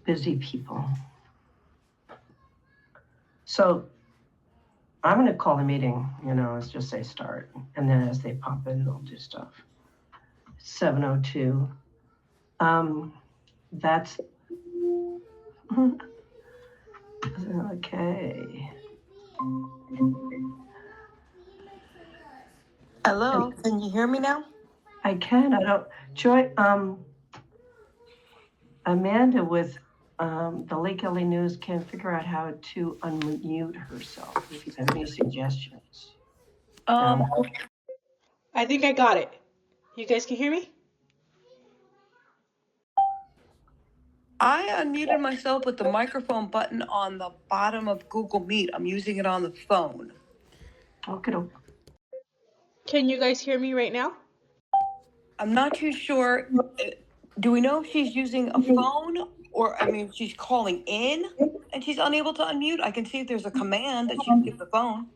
busy people. So I'm going to call the meeting, let's just say start. And then as they pop in, they'll do stuff. 7:02. That's okay. Hello, can you hear me now? I can. I don't. Joy. Amanda with the Lake LA News can't figure out how to unmute herself. If you have any suggestions. I think I got it. You guys can hear me? I unmuted myself with the microphone button on the bottom of Google Meet. I'm using it on the phone. Okay. Can you guys hear me right now? I'm not too sure. Do we know if she's using a phone or, she's calling in and she's unable to unmute? I can see if there's a command that she can give the phone.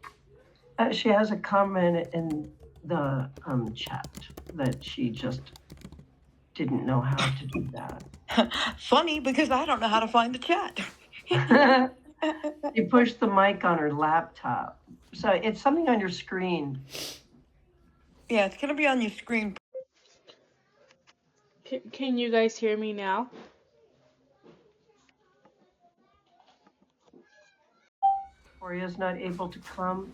She has a comment in the chat that she just didn't know how to do that. Funny, because I don't know how to find the chat. You push the mic on her laptop. So it's something on your screen. Yeah, it's going to be on your screen. Can you guys hear me now? Victoria's not able to come.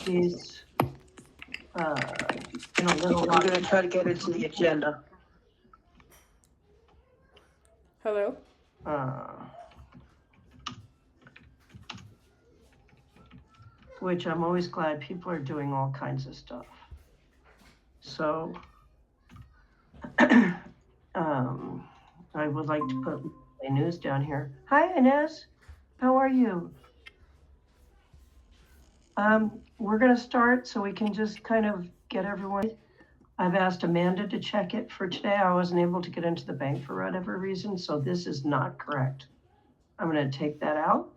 She's in a little I'm going to try to get her to the agenda. Hello? Which I'm always glad people are doing all kinds of stuff. So I would like to put my news down here. Hi, Inez. How are you? We're going to start so we can just kind of get everyone. I've asked Amanda to check it for today. I wasn't able to get into the bank for whatever reason, so this is not correct. I'm going to take that out.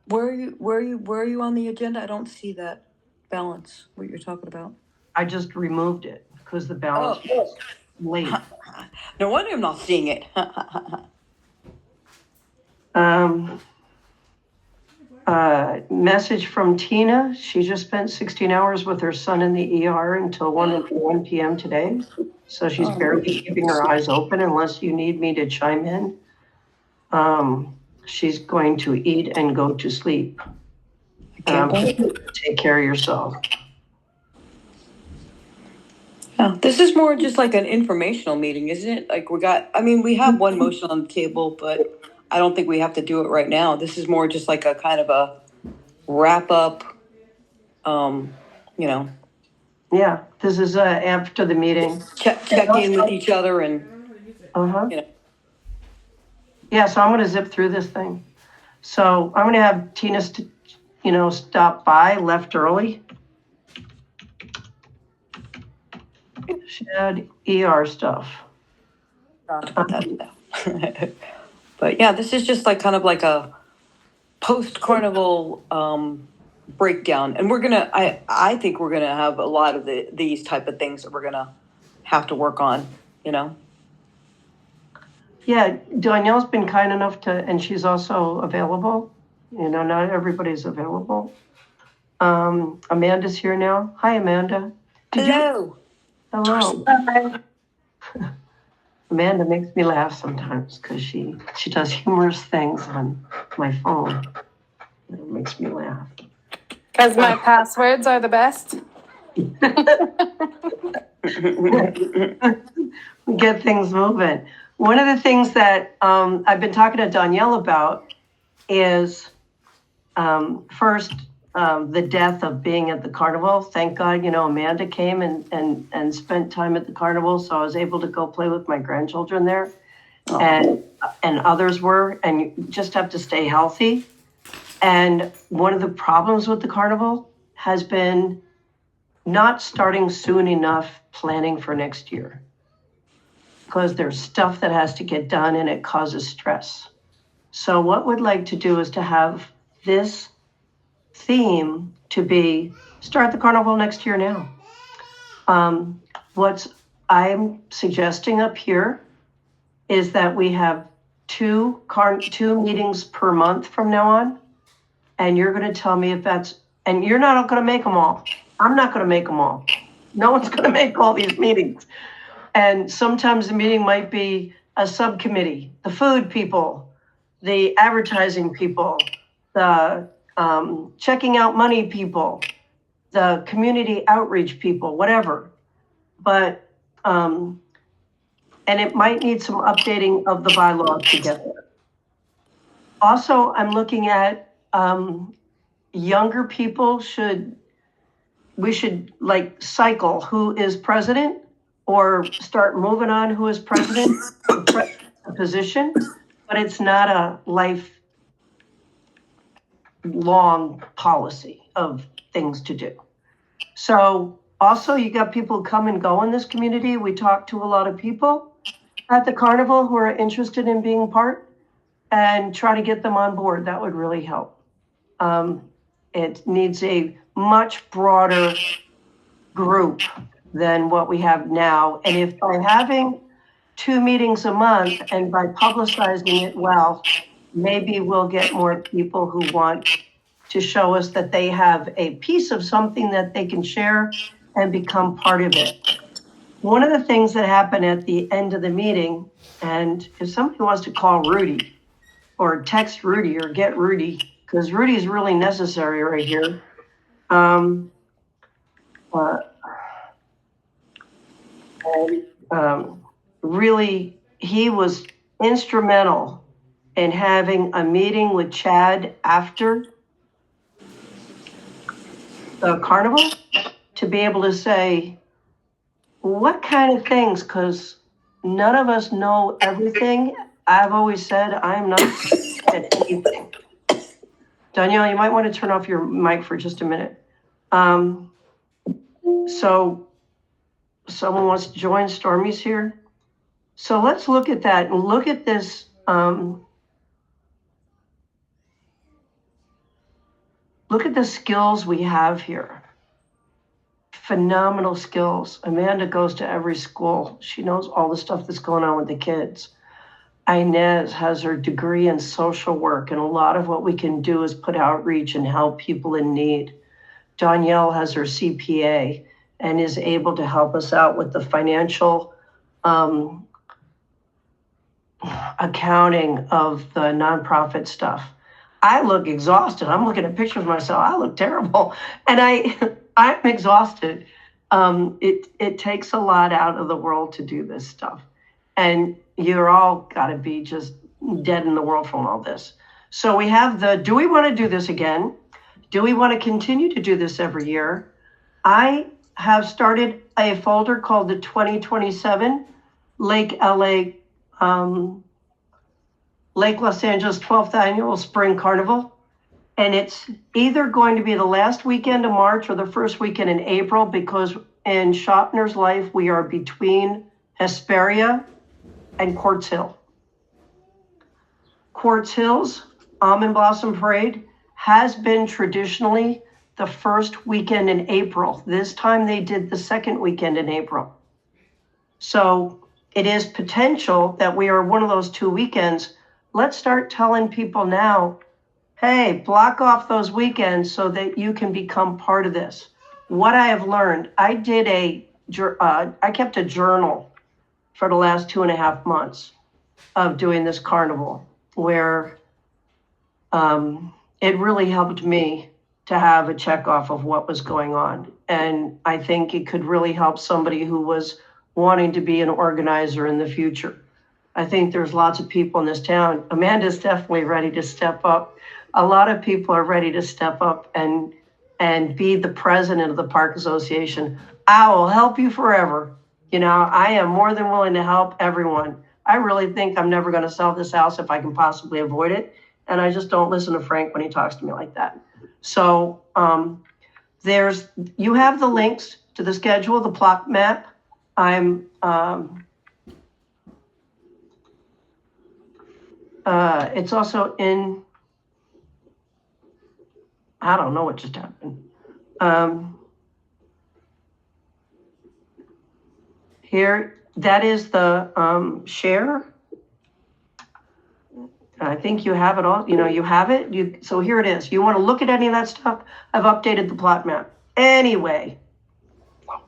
Where are you on the agenda? I don't see that balance, what you're talking about. I just removed it because the balance was late. No wonder I'm not seeing it. Message from Tina. She just spent 16 hours with her son in the ER until 1 p.m. today. So she's barely keeping her eyes open unless you need me to chime in. She's going to eat and go to sleep. Take care of yourself. Yeah, this is more just like an informational meeting, isn't it? Like we have one motion on the table, but I don't think we have to do it right now. This is more just like a kind of a wrap up, Yeah, this is after the meeting. Check in with each other and, Yeah, so I'm going to zip through this thing. So I'm going to have Tina, stop by, left early. She had ER stuff. But yeah, this is just like kind of like a post-carnival breakdown. And I think we're gonna have a lot of these type of things that we're gonna have to work on, Yeah, Danielle's been kind enough and she's also available. Not everybody's available. Amanda's here now. Hi, Amanda. Hello. Hello. Amanda makes me laugh sometimes because she does humorous things on my phone. It makes me laugh. Because my passwords are the best. We get things moving. One of the things that I've been talking to Danielle about is first, the death of being at the carnival. Thank God, Amanda came and spent time at the carnival, so I was able to go play with my grandchildren there, and others were, and you just have to stay healthy. And one of the problems with the carnival has been not starting soon enough planning for next year, because there's stuff that has to get done and it causes stress. So what we'd like to do is to have this theme to be start the carnival next year now. What's I'm suggesting up here is that we have two meetings per month from now on. And you're going to tell me if that's, and you're not going to make them all. I'm not going to make them all. No one's going to make all these meetings. And sometimes the meeting might be a subcommittee, the food people, the advertising people, the checking out money people, the community outreach people, whatever. But, and it might need some updating of the bylaws to get there. Also, I'm looking at younger people we should like cycle who is president or start moving on who is president, position, but it's not a lifelong policy of things to do. So also you got people come and go in this community. We talk to a lot of people at the carnival who are interested in being part and try to get them on board. That would really help. It needs a much broader group than what we have now. And if by having 2 meetings a month and by publicizing it well, maybe we'll get more people who want to show us that they have a piece of something that they can share and become part of it. One of the things that happened at the end of the meeting, and if somebody wants to call Rudy or text Rudy or get Rudy, because Rudy is really necessary right here. Really, he was instrumental in having a meeting with Chad after the carnival to be able to say, what kind of things, because none of us know everything. I've always said I'm not at anything. Danielle, you might want to turn off your mic for just a minute. So someone wants to join, Stormy's here. So let's look at that and look at this. Look at the skills we have here. Phenomenal skills. Amanda goes to every school. She knows all the stuff that's going on with the kids. Inez has her degree in social work, and a lot of what we can do is put outreach and help people in need. Danielle has her CPA and is able to help us out with the financial accounting of the nonprofit stuff. I look exhausted. I'm looking at pictures of myself. I look terrible. And I'm exhausted. It takes a lot out of the world to do this stuff. And you're all got to be just dead in the world from all this. So we have do we want to do this again? Do we want to continue to do this every year? I have started a folder called the 2027 Lake LA Lake Los Angeles 12th Annual Spring Carnival. And it's either going to be the last weekend of March or the first weekend in April, because in Shopner's life, we are between Hesperia and Quartz Hill. Quartz Hill's Almond Blossom Parade has been traditionally the first weekend in April. This time they did the second weekend in April. So it is potential that we are one of those 2 weekends. Let's start telling people now, hey, block off those weekends so that you can become part of this. What I have learned, I kept a journal for the last 2.5 months of doing this carnival, where it really helped me to have a check off of what was going on. And I think it could really help somebody who was wanting to be an organizer in the future. I think there's lots of people in this town. Amanda's definitely ready to step up. A lot of people are ready to step up and be the president of the Park Association. I will help you forever. You know, I am more than willing to help everyone. I really think I'm never going to sell this house if I can possibly avoid it. And I just don't listen to Frank when he talks to me like that. So you have the links to the schedule, the plot map. It's also in, I don't know what just happened. Here, that is the share. I think you have it all, you have it. So here it is. You want to look at any of that stuff? I've updated the plot map. Anyway,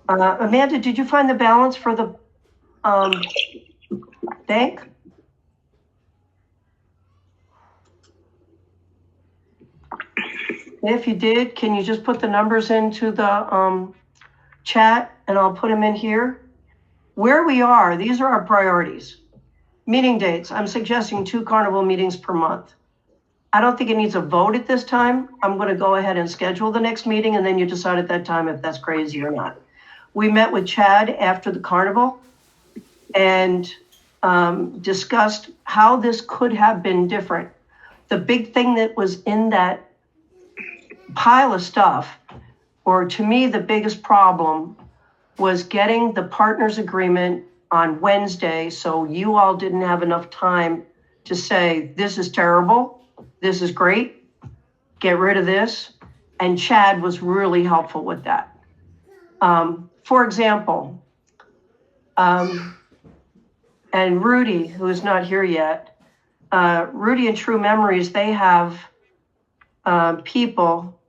Amanda, did you find the balance for the bank? If you did, can you just put the numbers into the chat and I'll put them in here? Where we are, these are our priorities. Meeting dates, I'm suggesting 2 carnival meetings per month. I don't think it needs a vote at this time. I'm going to go ahead and schedule the next meeting and then you decide at that time if that's crazy or not. We met with Chad after the carnival and discussed how this could have been different. The big thing that was in that pile of stuff, or to me, the biggest problem was getting the partners agreement on Wednesday. So you all didn't have enough time to say, this is terrible. This is great. Get rid of this. And Chad was really helpful with that. For example, and Rudy, who is not here yet, Rudy and True Memories, they have people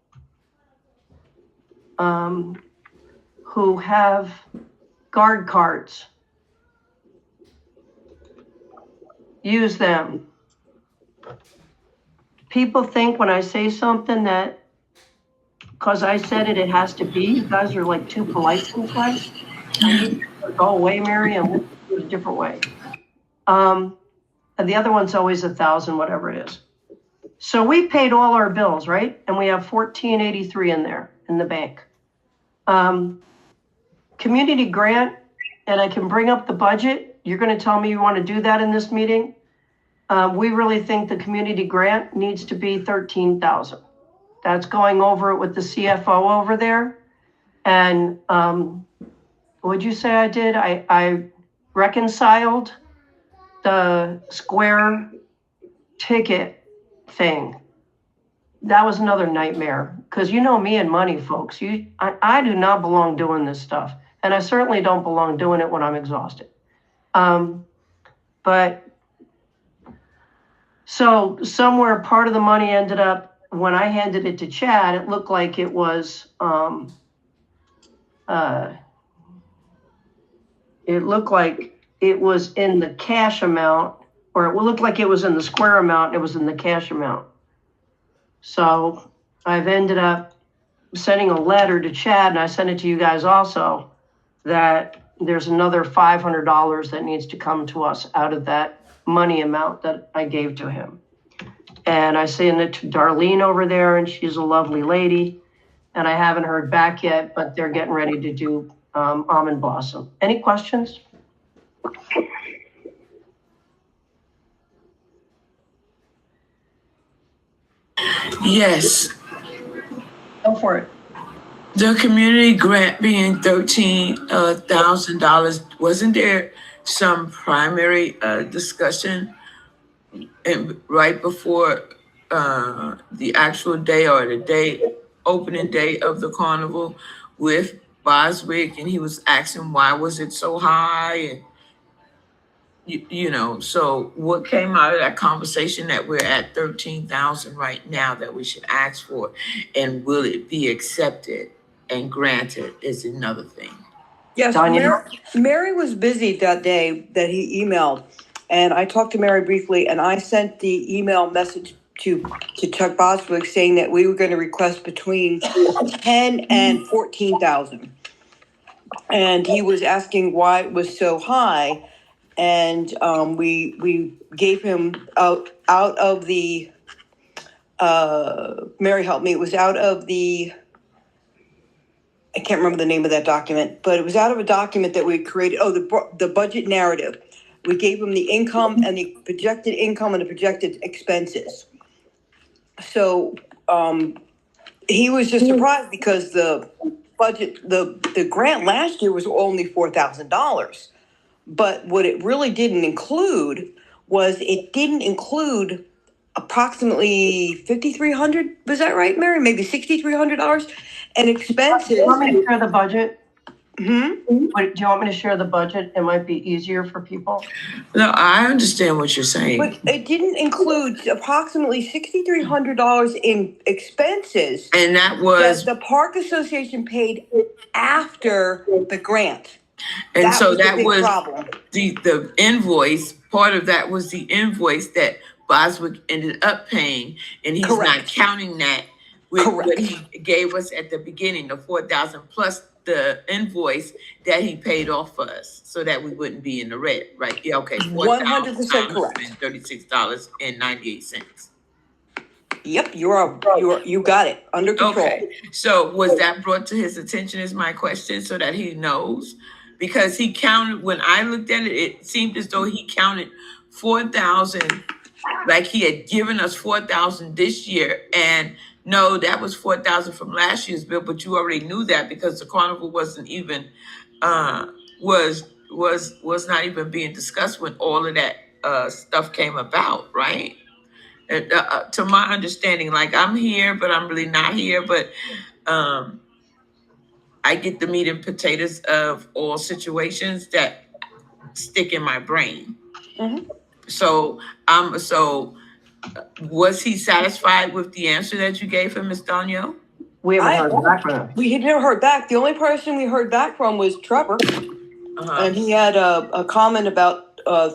who have guard cards. Use them. People think when I say something that, because I said it, it has to be. You guys are like too polite sometimes. I need to go away, Mary, and we'll do it a different way. And the other one's always 1,000, whatever it is. So we paid all our bills, right? And we have $1,483 in there in the bank. Community grant, and I can bring up the budget. You're going to tell me you want to do that in this meeting. We really think the community grant needs to be 13,000. That's going over it with the CFO over there. And what'd you say I did? I reconciled the square ticket thing. That was another nightmare because you know me and money, folks. I do not belong doing this stuff. And I certainly don't belong doing it when I'm exhausted. But so somewhere part of the money ended up, when I handed it to Chad, it looked like it was, it looked like it was in the cash amount, or it looked like it was in the square amount, it was in the cash amount. So I've ended up sending a letter to Chad, and I sent it to you guys also, that there's another $500 that needs to come to us out of that money amount that I gave to him. And I sent it to Darlene over there, and she's a lovely lady. And I haven't heard back yet, but they're getting ready to do Almond Blossom. Any questions? Yes, Go for it. the community grant being $13,000, wasn't there some primary discussion right before the actual day or the day, opening day of the carnival with Boswick, and he was asking why was it so high, and so what came out of that conversation that we're at 13,000 right now that we should ask for, and will it be accepted and granted is another thing. Yes, Danielle? Mary was busy that day that he emailed, and I talked to Mary briefly, and I sent the email message to Chuck Boswick saying that we were going to request between 10 and 14,000, and he was asking why it was so high, and we gave him out of the Mary helped me. It was out of the, I can't remember the name of that document, but it was out of a document that we created. Oh, the budget narrative. We gave him the income and the projected income and the projected expenses. So he was just surprised because the budget, the grant last year was only $4,000. But what it really didn't include was it didn't include approximately $5,300. Was that right, Mary? Maybe $6,300 and expenses. Want me to share the budget? What, do you want me to share the budget? It might be easier for people. No, I understand what you're saying. But it didn't include approximately $6,300 in expenses And that that was, the Park Association paid after the grant. and That so was the that big was problem. the invoice, part of that was the invoice that Boswick ended up paying, and he's not Correct. counting that with what Correct. he gave us at the beginning, the 4,000 plus the invoice that he paid off for us, so that we wouldn't be in the red, right? Yeah, okay, 4,000 100% times correct. $36.98. Yep, you got it under control. Okay, so was that brought to his attention is my question, so that he knows? Because he counted, when I looked at it, it seemed as though he counted 4,000, like he had given us 4,000 this year. And no, that was 4,000 from last year's bill, but you already knew that because the carnival wasn't even, was not even being discussed when all of that stuff came about, right? To my understanding, like I'm here, but I'm really not here. But I get the meat and potatoes of all situations that stick in my brain. Mhm. So was he satisfied with the answer that you gave him, Ms. Danielle? We haven't heard back from them. We had never heard back. The only person we heard back from was Trevor, Uh-huh. and he had a comment about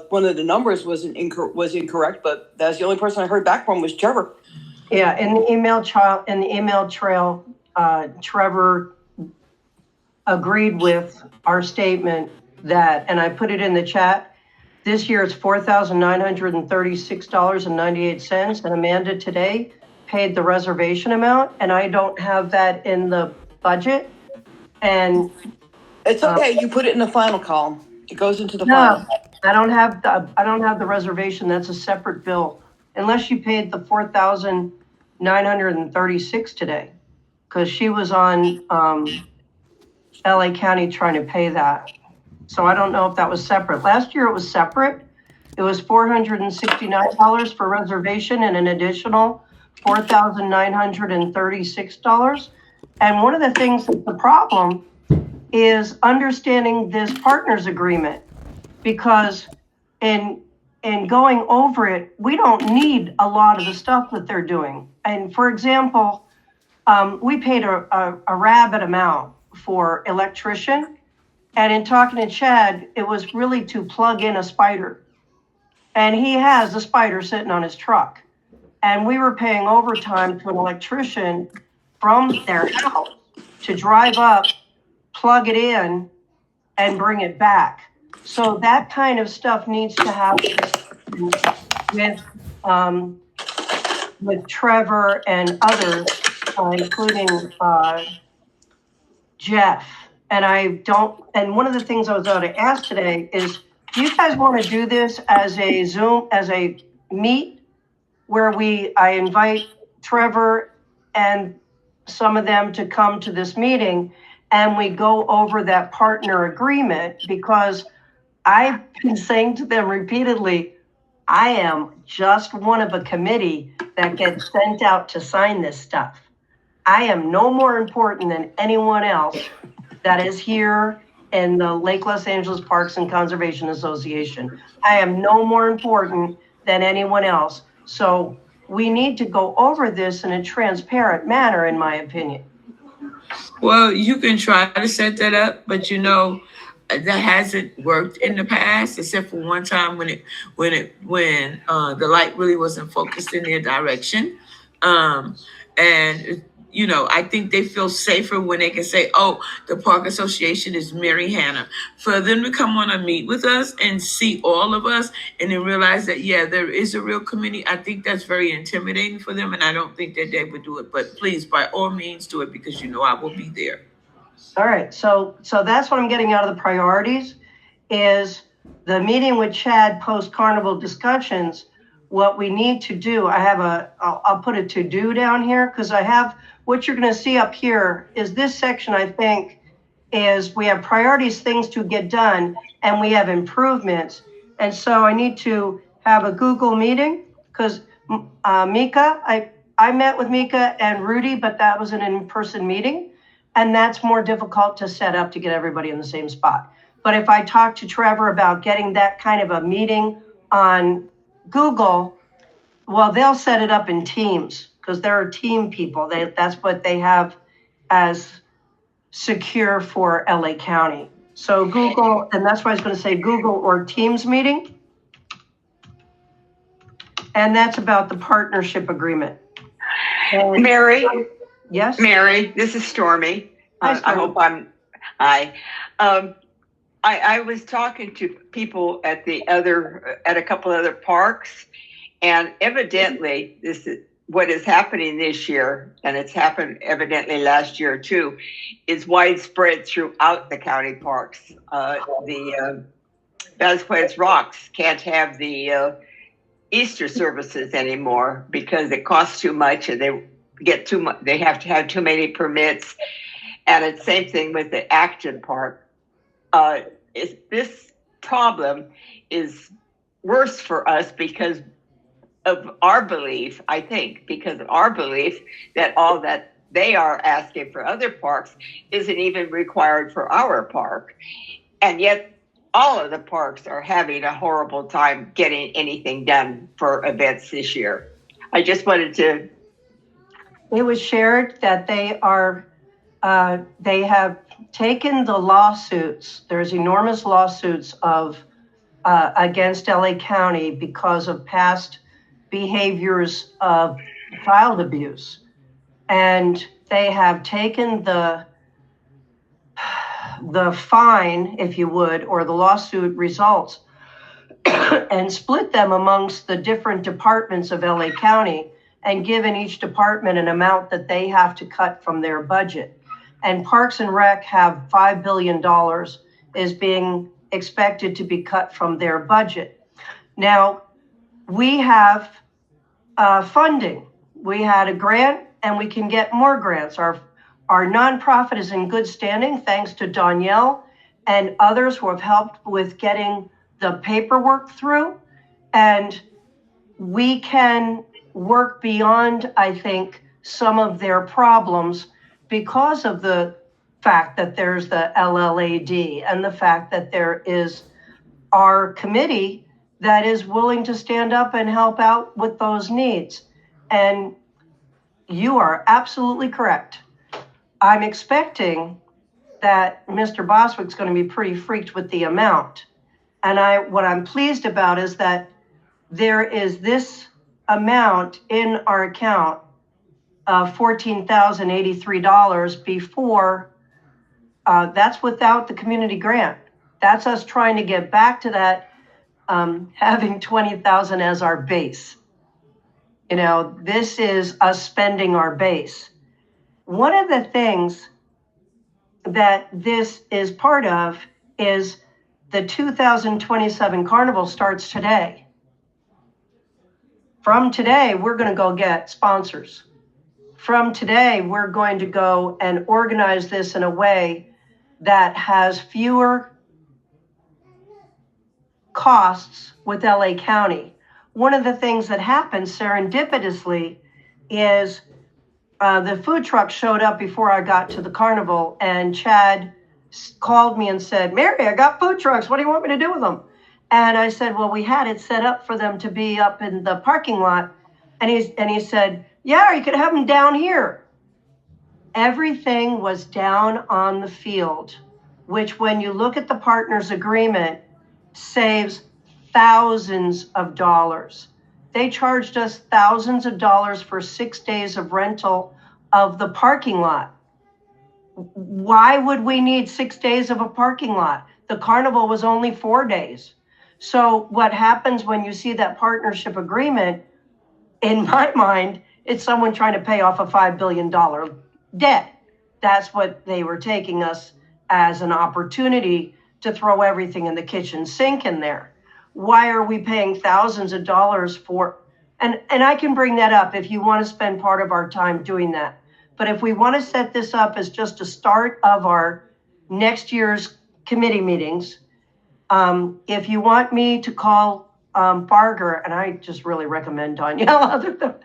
one of the numbers was incorrect, but that's the only person I heard back from was Trevor. Yeah, in the email trail, Trevor agreed with our statement that, and I put it in the chat, this year it's $4,936.98, and Amanda today paid the reservation amount, and I don't have that in the budget. And It's okay. You put it in the final column. It goes into the no, final. I don't have the reservation. That's a separate bill, unless you paid the 4,936 today, because she was on LA County trying to pay that. So I don't know if that was separate. Last year it was separate. It was $469 for reservation and an additional $4,936. And one of the things that's the problem is understanding this partners agreement, because in going over it, we don't need a lot of the stuff that they're doing. And for example, we paid a rabbit amount for electrician. And in talking to Chad, it was really to plug in a spider. And he has the spider sitting on his truck. And we were paying overtime to an electrician from their house to drive up, plug it in, and bring it back. So that kind of stuff needs to happen with Trevor and others, including Jeff. And one of the things I was going to ask today is, do you guys want to do this as a Zoom, as a meet, where I invite Trevor and some of them to come to this meeting and we go over that partner agreement? Because I've been saying to them repeatedly, I am just one of a committee that gets sent out to sign this stuff. I am no more important than anyone else that is here in the Lake Los Angeles Parks and Conservation Association. I am no more important than anyone else. So we need to go over this in a transparent manner, in my opinion. Well, you can try to set that up, but that hasn't worked in the past, except for one time when the light really wasn't focused in their direction. And I think they feel safer when they can say, "Oh, the Park Association is Mary Hannah." For them to come on and meet with us and see all of us, and then realize that there is a real committee, I think that's very intimidating for them, and I don't think that they would do it. But please, by all means, do it, because I will be there. All right, so that's what I'm getting out of the priorities, is the meeting with Chad post-carnival discussions. What we need to do, I'll put a to-do down here, because I have, what you're gonna see up here is this section, I think, is we have priorities, things to get done, and we have improvements. And so I need to have a Google meeting, because Mika, I met with Mika and Rudy, but that was an in-person meeting. And that's more difficult to set up to get everybody in the same spot. But if I talk to Trevor about getting that kind of a meeting on Google, well, they'll set it up in teams because they're team people. That's what they have as secure for LA County. So Google, and that's why I was going to say Google or Teams meeting. And that's about the partnership agreement. And Mary, yes? Mary, this is Stormy. Hi, Stormy. I hope hi. I was talking to people at a couple other parks, and evidently this is what is happening this year, and it's happened evidently last year too, is widespread throughout the county parks. The Vasquez Rocks can't have the Easter services anymore because it costs too much, and they get too much. They have to have too many permits, and it's same thing with the Acton Park. This problem is worse for us because of our belief, I think, because of our belief that all that they are asking for other parks isn't even required for our park. And yet all of the parks are having a horrible time getting anything done for events this year. I just wanted to. It was shared that they have taken the lawsuits. There's enormous lawsuits against LA County because of past behaviors of child abuse. And they have taken the fine, if you would, or the lawsuit results and split them amongst the different departments of LA County and given each department an amount that they have to cut from their budget. And Parks and Rec have $5 billion is being expected to be cut from their budget. Now, we have funding. We had a grant and we can get more grants. Our nonprofit is in good standing thanks to Danielle and others who have helped with getting the paperwork through. And we can work beyond, I think, some of their problems because of the fact that there's the LLAD and the fact that there is our committee that is willing to stand up and help out with those needs. And you are absolutely correct. I'm expecting that Mr. Boswick's going to be pretty freaked with the amount. And what I'm pleased about is that there is this amount in our account of $14,083 before, that's without the community grant. That's us trying to get back to that, having 20,000 as our base. You know, this is us spending our base. One of the things that this is part of is the 2027 Carnival starts today. From today, we're going to go get sponsors. From today, we're going to go and organize this in a way that has fewer costs with LA County. One of the things that happened serendipitously is the food truck showed up before I got to the carnival, and Chad called me and said, Mary, I got food trucks. What do you want me to do with them? And I said, well, we had it set up for them to be up in the parking lot. And he said, yeah, you could have them down here. Everything was down on the field, which when you look at the partners agreement, saves thousands of dollars. They charged us thousands of dollars for 6 days of rental of the parking lot. Why would we need 6 days of a parking lot? The carnival was only 4 days. So what happens when you see that partnership agreement, in my mind, it's someone trying to pay off a $5 billion debt. That's what they were taking us as an opportunity to throw everything in the kitchen sink in there. Why are we paying thousands of dollars for, and I can bring that up if you want to spend part of our time doing that. But if we want to set this up as just a start of our next year's committee meetings, if you want me to call Barger, and I just really recommend Danielle other than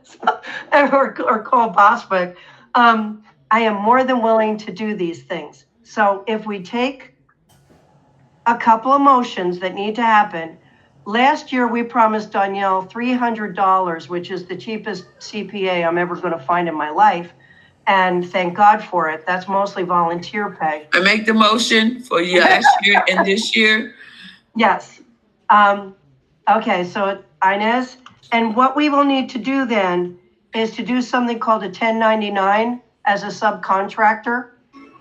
or call Boswick, I am more than willing to do these things. So if we take a couple of motions that need to happen, last year we promised Danielle $300, which is the cheapest CPA I'm ever going to find in my life. And thank God for it. That's mostly volunteer pay. I make the motion for last year and this year. Yes. Okay, so Inez, and what we will need to do then is to do something called a 1099 as a subcontractor.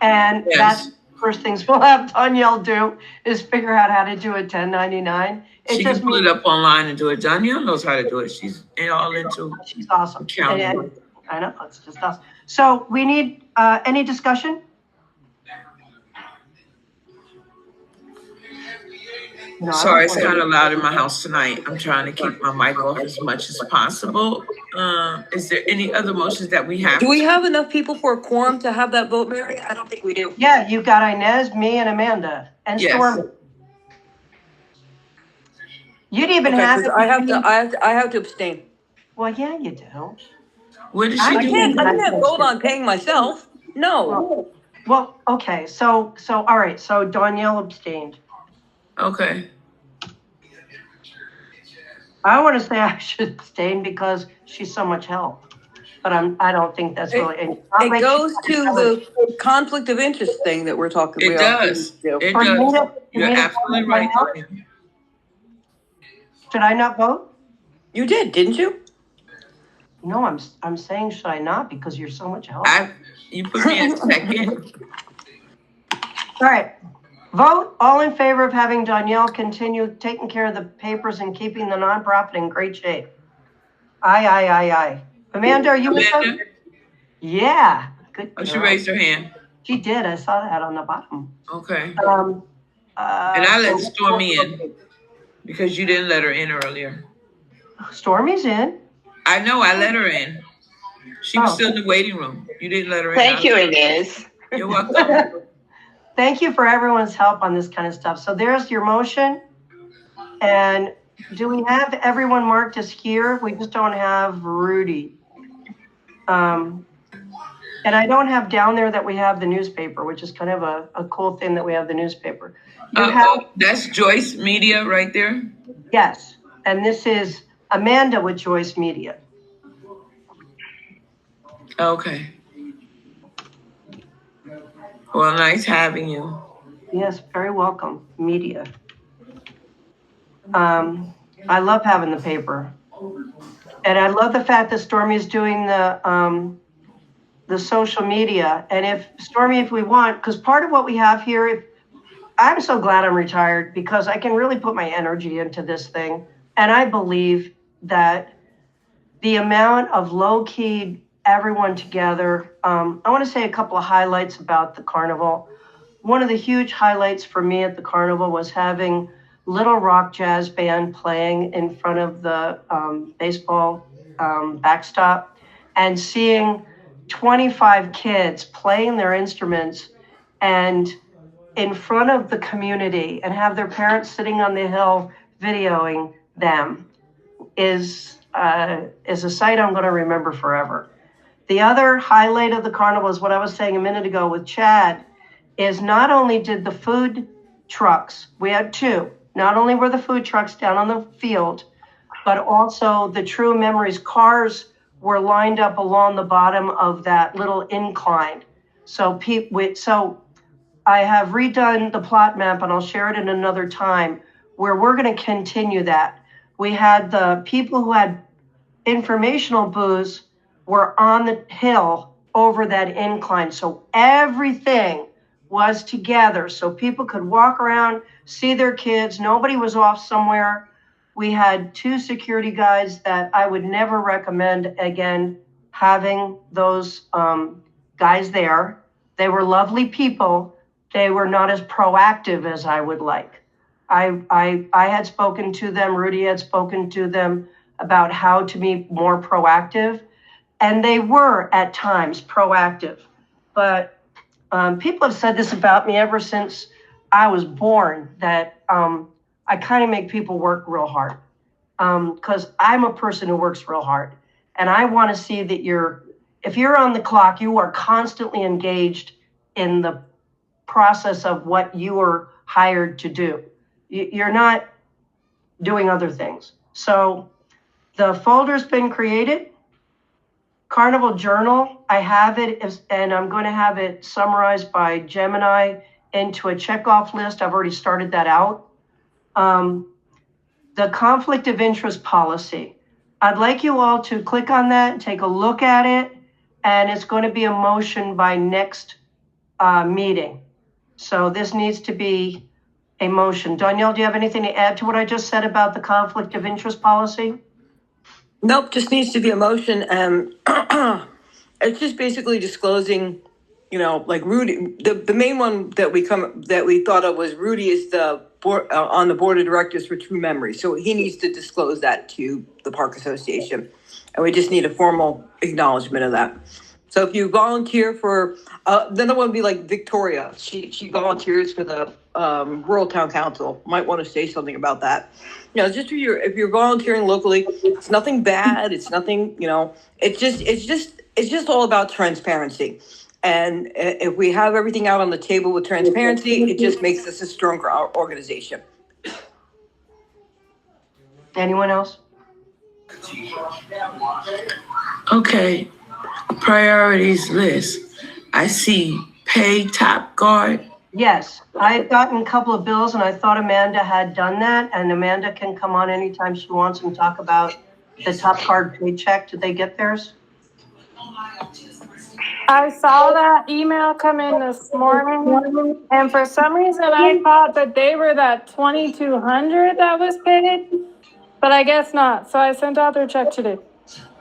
And Yes. that's the first things we'll have Danielle do is figure out how to do a 1099. She can pull it up online and do it. Danielle knows how to do it. She's all into She's awesome. accounting. And I know, it's just awesome. So we need any discussion? No, I Sorry, don't it's want kind of loud in my house tonight. I'm trying to keep my mic off as much as possible. Is there any other motions that we have? Do we have enough people for a quorum to have that vote, Mary? I don't think we do. Yeah, you've got Inez, me, and Amanda, and Yes. Stormy. You'd even Okay, have. 'cause I have to abstain. Well, yeah, you do. What did I she I do? can't vote on paying myself. No. Well, okay, so, all right, so Danielle abstained. Okay. I want to say I should abstain because she's so much help, but I don't think that's really. and it's not It like goes she's- to the conflict of interest thing that we're talking. It we does. do. It Or you does. need a- you You're need a absolutely vote right. by now? Should I not vote? You did, didn't you? No, I'm saying should I not because you're so much help. You put me in second. All right, vote all in favor of having Danielle continue taking care of the papers and keeping the nonprofit in great shape. Aye. Amanda, are you with us? Amanda, Yeah, good. oh, she girl. raised her hand. She did. I saw that on the bottom. Okay. And I let Stormy in because you didn't let her in earlier. Stormy's in. I know, I let her in. She was Oh. still in the waiting room. You didn't let her in. Thank you, Inez. You're welcome. Thank you for everyone's help on this kind of stuff. So there's your motion. And do we have everyone marked as here? We just don't have Rudy. And I don't have down there that we have the newspaper, which is kind of a cool thing that we have the newspaper. You have, That's Joyce Media right there. yes, and this is Amanda with Joyce Media. Okay. Well, nice having you. Yes, very welcome, media. I love having the paper. And I love the fact that Stormy is doing the social media. And if Stormy, if we want, because part of what we have here, I'm so glad I'm retired because I can really put my energy into this thing. And I believe that the amount of low-key everyone together, I want to say a couple of highlights about the carnival. One of the huge highlights for me at the carnival was having Little Rock Jazz Band playing in front of the baseball backstop and seeing 25 kids playing their instruments and in front of the community and have their parents sitting on the hill videoing them is a sight I'm going to remember forever. The other highlight of the carnival is what I was saying a minute ago with Chad, is not only did the food trucks, we had two, not only were the food trucks down on the field, but also the True Memories cars were lined up along the bottom of that little incline. So I have redone the plot map and I'll share it in another time where we're going to continue that. We had the people who had informational booths were on the hill over that incline. So everything was together. So people could walk around, see their kids. Nobody was off somewhere. We had two security guys that I would never recommend again having those guys there. They were lovely people. They were not as proactive as I would like. I had spoken to them, Rudy had spoken to them about how to be more proactive. And they were at times proactive. But people have said this about me ever since I was born, that I kind of make people work real hard. Because I'm a person who works real hard. And I want to see that you're if you're on the clock, you are constantly engaged in the process of what you are hired to do. You're not doing other things. So the folder's been created. Carnival Journal, I have it, and I'm going to have it summarized by Gemini into a checkoff list. I've already started that out. The conflict of interest policy. I'd like you all to click on that, take a look at it, and it's going to be a motion by next meeting. So this needs to be a motion. Danielle, do you have anything to add to what I just said about the conflict of interest policy? Nope, just needs to be a motion, and it's just basically disclosing, like Rudy, the main one that we thought of was Rudy is the board, on the board of directors for True Memory. So he needs to disclose that to the Park Association. And we just need a formal acknowledgement of that. So if you volunteer for, then it would be like Victoria. She volunteers for the Rural Town Council. Might want to say something about that. Just if you're volunteering locally, it's nothing bad. It's nothing, it's just all about transparency. And if we have everything out on the table with transparency, it just makes us a stronger organization. Anyone else? Okay, priorities list. I see pay top guard. Yes, I had gotten a couple of bills and I thought Amanda had done that, and Amanda can come on anytime she wants and talk about the top card paycheck. Did they get theirs? I saw that email come in this morning, and for some reason I thought that they were that 2,200 that was paid, but I guess not. So I sent out their check today.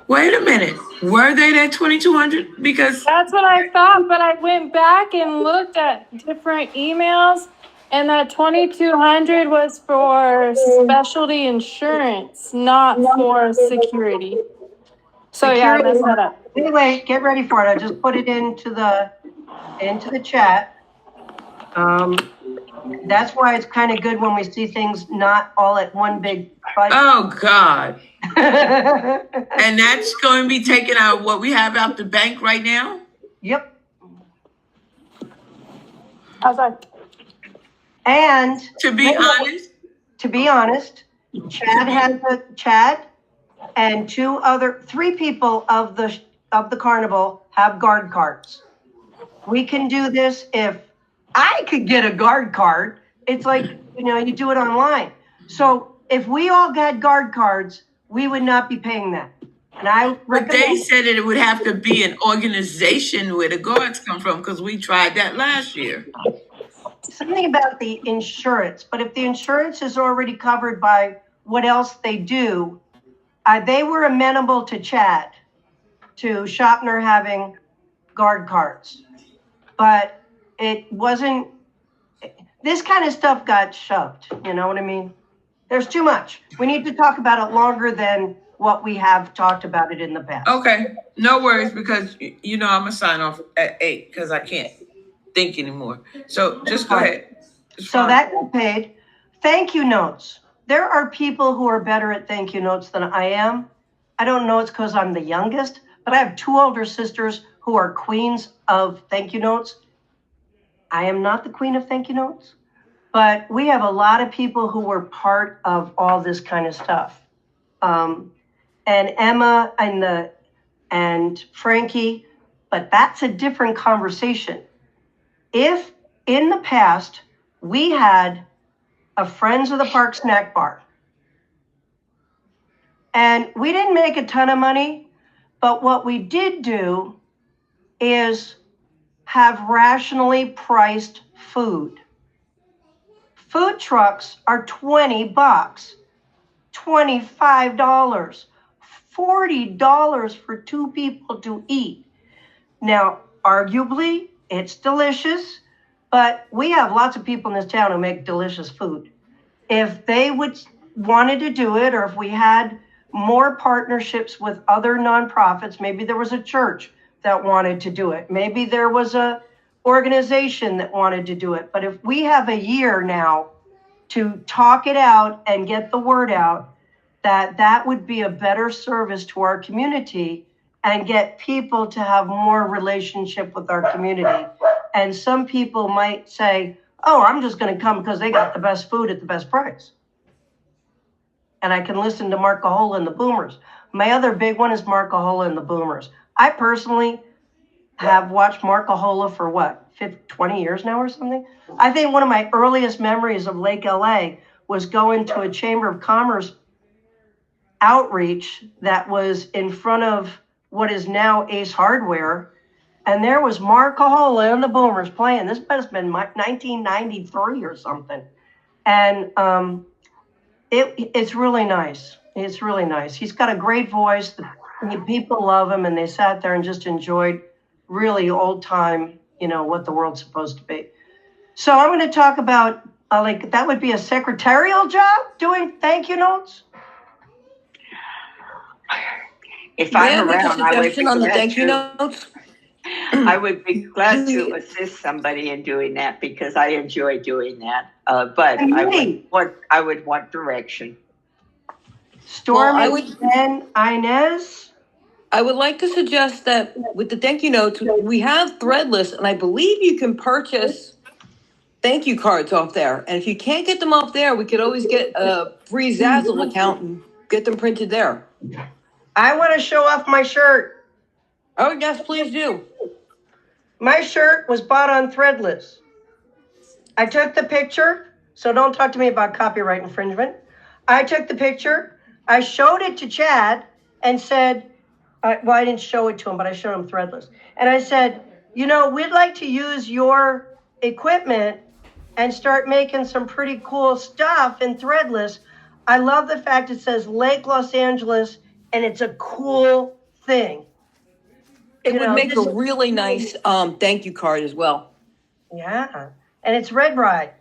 Wait a minute. Were they that 2,200? Because That's what I thought, but I went back and looked at different emails, and that 2,200 was for specialty insurance, not for security. So yeah, I messed that up. Anyway, get ready for it. I just put it into the chat. That's why it's kind of good when we see things not all at one big budget. oh God. And that's going to be taken out of what we have out the bank right now? Yep. I was like, And To be honest, Chad and three people of the carnival have guard cards. We can do this. If I could get a guard card, it's like, you do it online. So if we all got guard cards, we would not be paying that. And I but they recommend, said that it would have to be an organization where the guards come from, because we tried that last year. something about the insurance, but if the insurance is already covered by what else they do, they were amenable to Chad, to Shopner having guard cards. But it wasn't, this kind of stuff got shoved, you know what I mean? There's too much. We need to talk about it longer than what we have talked about it in the past. Okay, no worries, because I'm gonna sign off at 8 because I can't think anymore. So just go ahead. It's So fine. that got paid. Thank you notes. There are people who are better at thank you notes than I am. I don't know it's because I'm the youngest, but I have two older sisters who are queens of thank you notes. I am not the queen of thank you notes, but we have a lot of people who were part of all this kind of stuff. And Emma and Frankie, but that's a different conversation. If in the past we had a Friends of the Park snack bar, and we didn't make a ton of money, but what we did do is have rationally priced food. Food trucks are $20, $25, $40 for two people to eat. Now, arguably, it's delicious, but we have lots of people in this town who make delicious food. If they wanted to do it, or if we had more partnerships with other nonprofits, maybe there was a church that wanted to do it. Maybe there was a organization that wanted to do it. But if we have a year now to talk it out and get the word out, that would be a better service to our community, and get people to have more relationship with our community. And some people might say, oh, I'm just going to come because they got the best food at the best price. And I can listen to Marcahola and the Boomers. My other big one is Marcahola and the Boomers. I personally have watched Marcahola for what, 20 years now or something? I think one of my earliest memories of Lake LA was going to a Chamber of Commerce outreach that was in front of what is now Ace Hardware. And there was Marcahola and the Boomers playing. This must have been 1993 or something. And it's really nice. It's really nice. He's got a great voice. The people love him, and they sat there and just enjoyed really old time, what the world's supposed to be. So I'm going to talk about, that would be a secretarial job, doing thank you notes. If May I I'm make a around, I would be suggestion on the glad thank you to. notes? I would be glad to assist somebody in doing that because I enjoy doing that. But I would want direction. Stormy Well, and Inez. I would like to suggest that with the thank you notes, we have Threadless, and I believe you can purchase thank you cards off there. And if you can't get them off there, we could always get a free Zazzle account and get them printed there. I want to show off my shirt. Oh, yes, please do. My shirt was bought on Threadless. I took the picture, so don't talk to me about copyright infringement. I took the picture, I showed it to Chad and said, well, I didn't show it to him, but I showed him Threadless. And I said, we'd like to use your equipment and start making some pretty cool stuff in Threadless. I love the fact it says Lake Los Angeles, and it's a cool thing. It would make a really nice thank you card as well. Yeah, and it's red ride,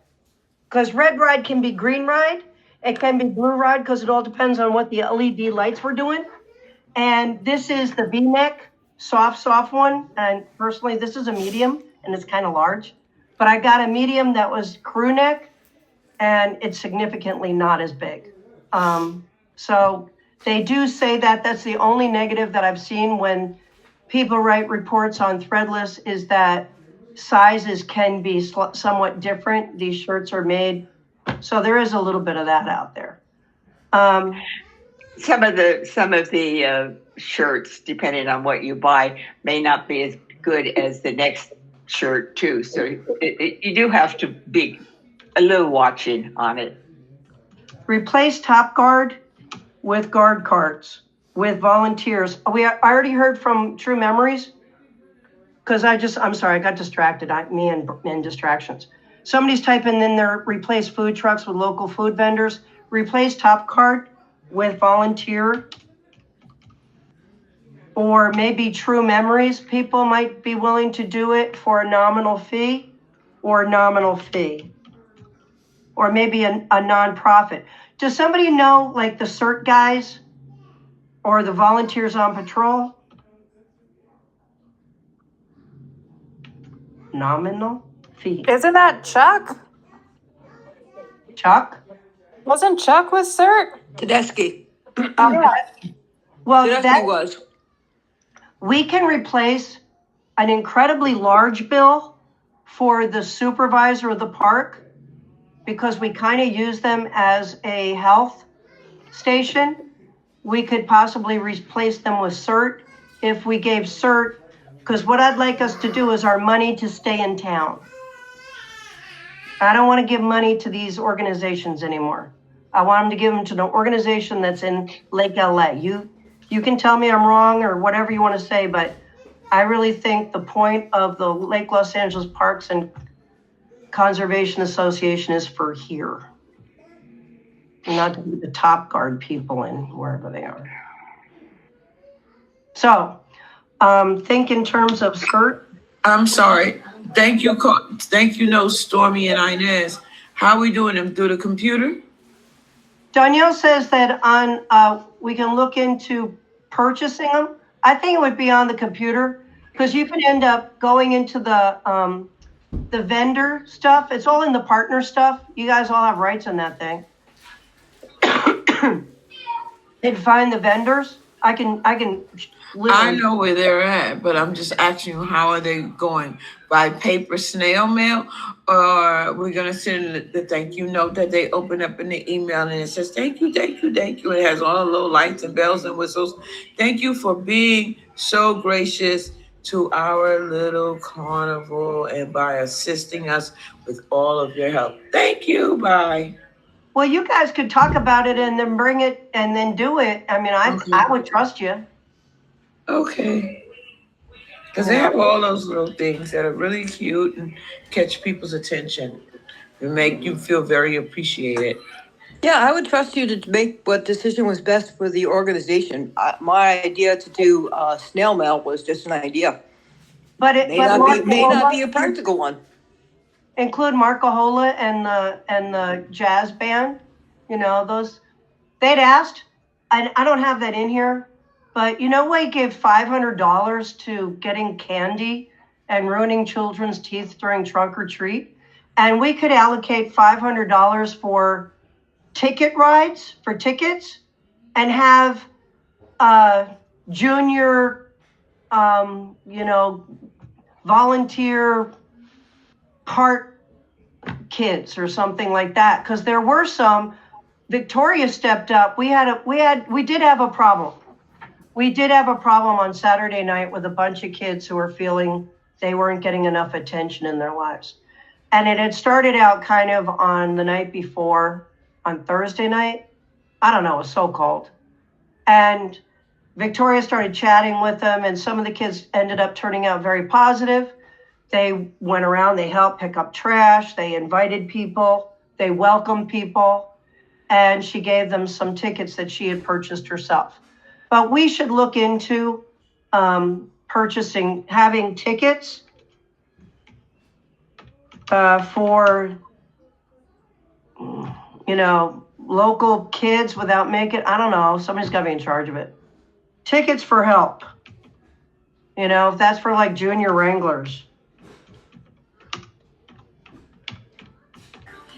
because red ride can be green ride, it can be blue ride, because it all depends on what the LED lights we're doing. And this is the V-neck, soft one, and personally, this is a medium, and it's kind of large. But I got a medium that was crew neck, and it's significantly not as big. So they do say that that's the only negative that I've seen when people write reports on Threadless is that sizes can be somewhat different. These shirts are made, so there is a little bit of that out there. Some of the shirts, depending on what you buy, may not be as good as the next shirt too. So you do have to be a little watching on it. Replace Top Guard with guard cards with volunteers. I already heard from True Memories, because I'm sorry, I got distracted. Me and distractions. Somebody's typing in there, replace food trucks with local food vendors. Replace Top Guard with volunteer. Or maybe True Memories. People might be willing to do it for a nominal fee. Or maybe a nonprofit. Does somebody know, like the CERT guys or the volunteers on patrol? Nominal fee. Isn't that Chuck? Chuck? Wasn't Chuck with CERT? Tedeschi. Well, Tedeschi was. We can replace an incredibly large bill for the supervisor of the park, because we kind of use them as a health station. We could possibly replace them with CERT if we gave CERT, because what I'd like us to do is our money to stay in town. I don't want to give money to these organizations anymore. I want them to give them to the organization that's in Lake LA. You can tell me I'm wrong or whatever you want to say, but I really think the point of the Lake Los Angeles Parks and Conservation Association is for here, not to be the Top Guard people in wherever they are. So think in terms of CERT. I'm sorry. Thank you, no Stormy and Inez. How are we doing them? Through the computer? Danielle says that we can look into purchasing them. I think it would be on the computer, because you can end up going into the vendor stuff. It's all in the partner stuff. You guys all have rights in that thing. And find the vendors. I can I literally, know where they're at, but I'm just asking you, how are they going? By paper snail mail? Or we're gonna send the thank you note that they open up in the email and it says, thank you, thank you, thank you. It has all the little lights and bells and whistles. Thank you for being so gracious to our little carnival and by assisting us with all of your help. Thank you, bye. well, you guys could talk about it and then bring it and then do it. I mean, Okay. I would trust you. Okay. Because You they know, have all those little things that are really cute and catch people's attention and make you feel very appreciated. Yeah, I would trust you to make what decision was best for the organization. My idea to do snail mail was just an idea. but Mark, May not be a practical one. include Marcahola and the jazz band. You know, those they'd asked, and I don't have that in here, but you know, we gave $500 to getting candy and ruining children's teeth during trunk or treat, and we could allocate $500 for ticket rides for tickets, and have junior, you know, volunteer part kids or something like that, because there were some. Victoria stepped up. We did have a problem. We did have a problem on Saturday night with a bunch of kids who were feeling they weren't getting enough attention in their lives. And it had started out kind of on the night before, on Thursday night. I don't know, it was so cold. And Victoria started chatting with them, and some of the kids ended up turning out very positive. They went around, they helped pick up trash, they invited people, they welcomed people, and she gave them some tickets that she had purchased herself. But we should look into having tickets for, you know, local kids without making, I don't know, somebody's got to be in charge of it. Tickets for help. You know, if that's for like junior wranglers.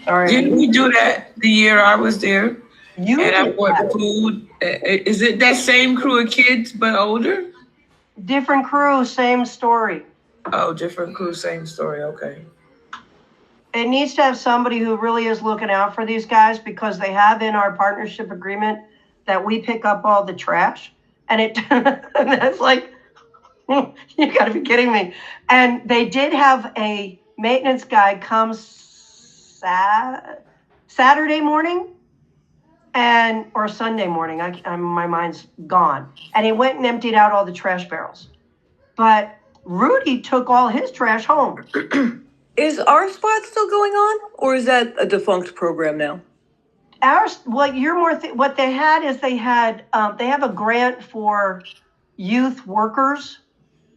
Sorry. Didn't we do that the year I was there? You And I did bought that. food. Is it that same crew of kids but older? Different crew, same story. Oh, different crew, same story. Okay. It needs to have somebody who really is looking out for these guys, because they have in our partnership agreement that we pick up all the trash. And it that's like, you gotta be kidding me. And they did have a maintenance guy come Saturday morning or Sunday morning. My mind's gone. And he went and emptied out all the trash barrels. But Rudy took all his trash home. Is our spot still going on, or is that a defunct program now? What they had is they have a grant for youth workers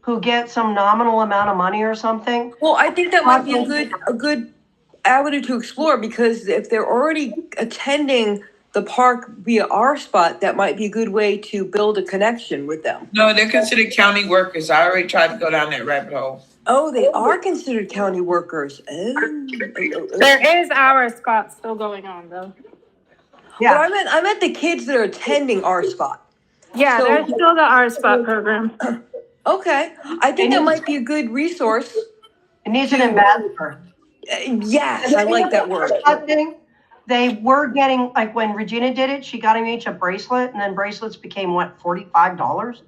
who get some nominal amount of money or something. Well, I think that might be a good avenue to explore, because if they're already attending the park via our spot, that might be a good way to build a connection with them. No, they're considered county workers. I already tried to go down that rabbit hole. Oh, they are considered county workers. There is our spot still going on though. Yeah. But I meant the kids that are attending our spot. Yeah, So- there's still the our spot program. Okay, I think that might be a good resource. It needs an ambassador. Yes, I like that word. They were getting, like when Regina did it, she got them each a bracelet, and then bracelets became what, $45?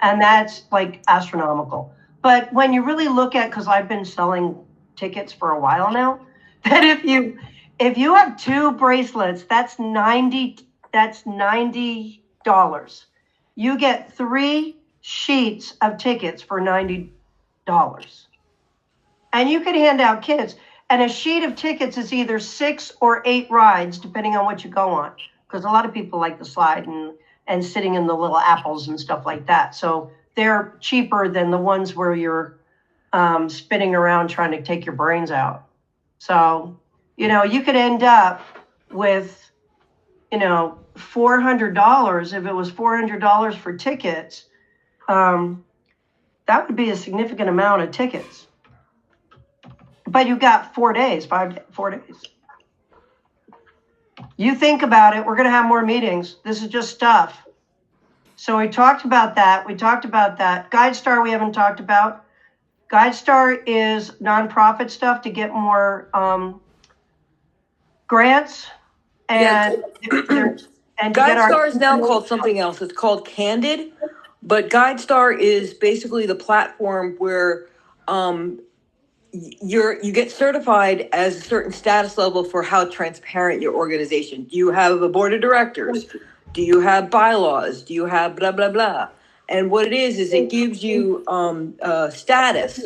And that's like astronomical. But when you really look at, because I've been selling tickets for a while now, that if you have 2 bracelets, that's $90. You get 3 sheets of tickets for $90. And you could hand out kids. And a sheet of tickets is either 6 or 8 rides, depending on what you go on. Because a lot of people like the slide and sitting in the little apples and stuff like that. So they're cheaper than the ones where you're spinning around trying to take your brains out. So, you know, you could end up with, you know, $400. If it was $400 for tickets, that would be a significant amount of tickets. But you got 4 days, 4 days. You think about it. We're going to have more meetings. This is just stuff. So we talked about that. GuideStar we haven't talked about. GuideStar is nonprofit stuff to get more grants and and to get our. GuideStar is now called something else. It's called Candid, but GuideStar is basically the platform where you get certified as a certain status level for how transparent your organization. Do you have a board of directors? Do you have bylaws? Do you have blah blah blah? And what it is it gives you status.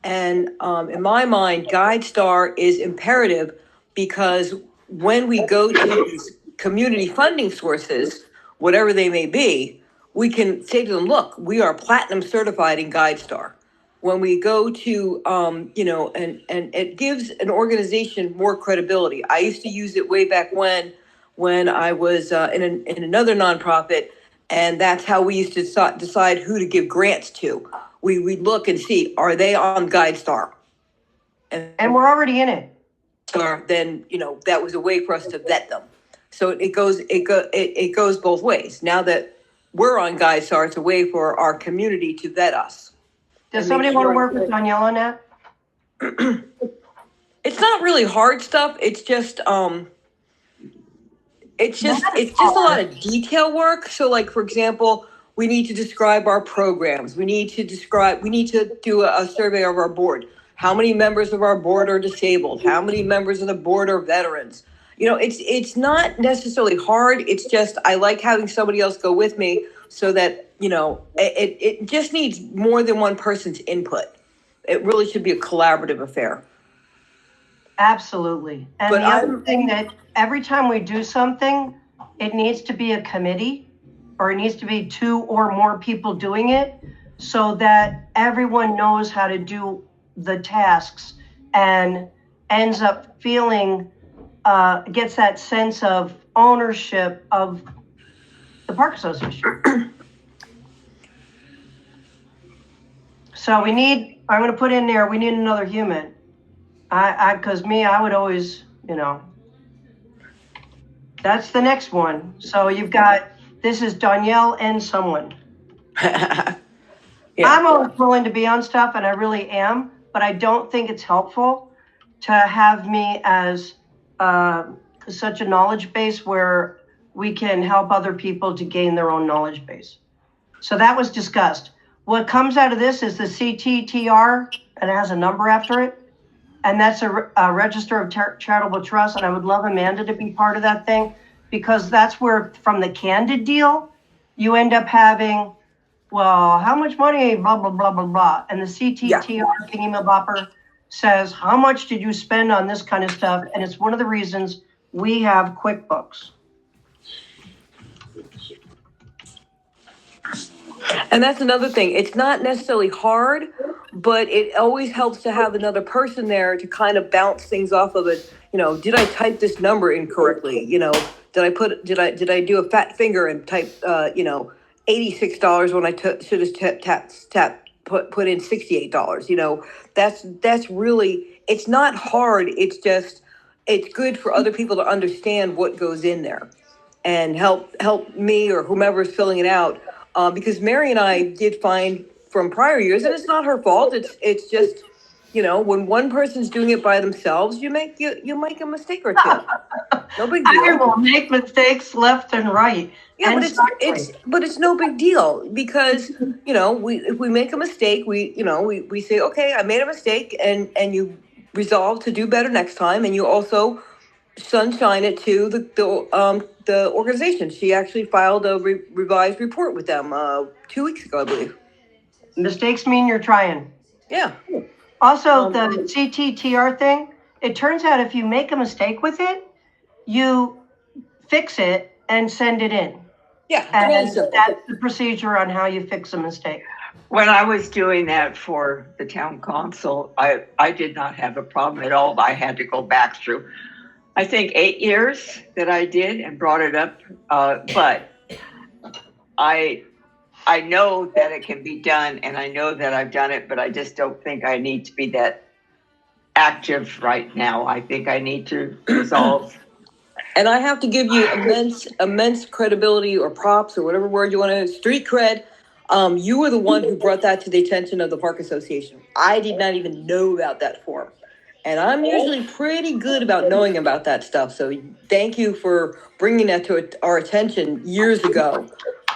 And in my mind, GuideStar is imperative because when we go to these community funding sources, whatever they may be, we can say to them, look, we are platinum certified in GuideStar. When we go to, and it gives an organization more credibility. I used to use it way back when I was in another nonprofit, and that's how we used to decide who to give grants to. We'd look and see, are they on GuideStar? And we're already in it. Then that was a way for us to vet them. So it goes both ways. Now that we're on GuideStar, it's a way for our community to vet us. Does somebody want to work with Danielle on that? It's not really hard stuff. It's just it's just a lot of detail work. So like, for example, we need to describe our programs. We need to do a survey of our board. How many members of our board are disabled? How many members of the board are veterans? It's not necessarily hard. It's just, I like having somebody else go with me so that, it just needs more than one person's input. It really should be a collaborative affair. Absolutely. And But the other thing that every time we do something, it needs to be a committee, or it needs to be 2 or more people doing it, so that everyone knows how to do the tasks and ends up feeling, gets that sense of ownership of the Park Association. So I'm going to put in there, we need another human. Because I would always, that's the next one. So you've got, this is Danielle and someone. Yeah. I'm always willing to be on stuff, and I really am, but I don't think it's helpful to have me as such a knowledge base where we can help other people to gain their own knowledge base. So that was discussed. What comes out of this is the CTTR, and it has a number after it. And that's a Register of Charitable Trust. And I would love Amanda to be part of that thing, because that's where, from the Candid deal, you end up having, well, how much money, blah, blah, blah, blah, blah. And the CTTR Thingy-mabopper says, how much did you spend on this kind of stuff? And it's one of the reasons we have QuickBooks. And that's another thing. It's not necessarily hard, but it always helps to have another person there to kind of bounce things off of it. Did I type this number incorrectly? Did I do a fat finger and type, $86 when I should have put in $68? That's really, it's not hard. It's just, it's good for other people to understand what goes in there and help me or whomever's filling it out. Because Mary and I did find from prior years, and it's not her fault. It's just, when one person's doing it by themselves, you make a mistake or two. No big deal. I will make mistakes left and right. Yeah, but it's no big deal, because if we make a mistake, we say, okay, I made a mistake, and you resolve to do better next time, and you also sunshine it to the organization. She actually filed a revised report with them 2 weeks ago, I believe. Mistakes mean you're trying. Yeah. Also, the CTTR thing, it turns out if you make a mistake with it, you fix it and send it in. Yeah, and that's the procedure on how you fix a mistake. When I was doing that for the town council, I did not have a problem at all. I had to go back through, I think, 8 years that I did and brought it up. But I know that it can be done, and I know that I've done it, but I just don't think I need to be that active right now. I think I need to resolve And I have to give you immense credibility or props or whatever word you want to, street cred. You were the one who brought that to the attention of the Park Association. I did not even know about that form. And I'm usually pretty good about knowing about that stuff. So thank you for bringing that to our attention years ago,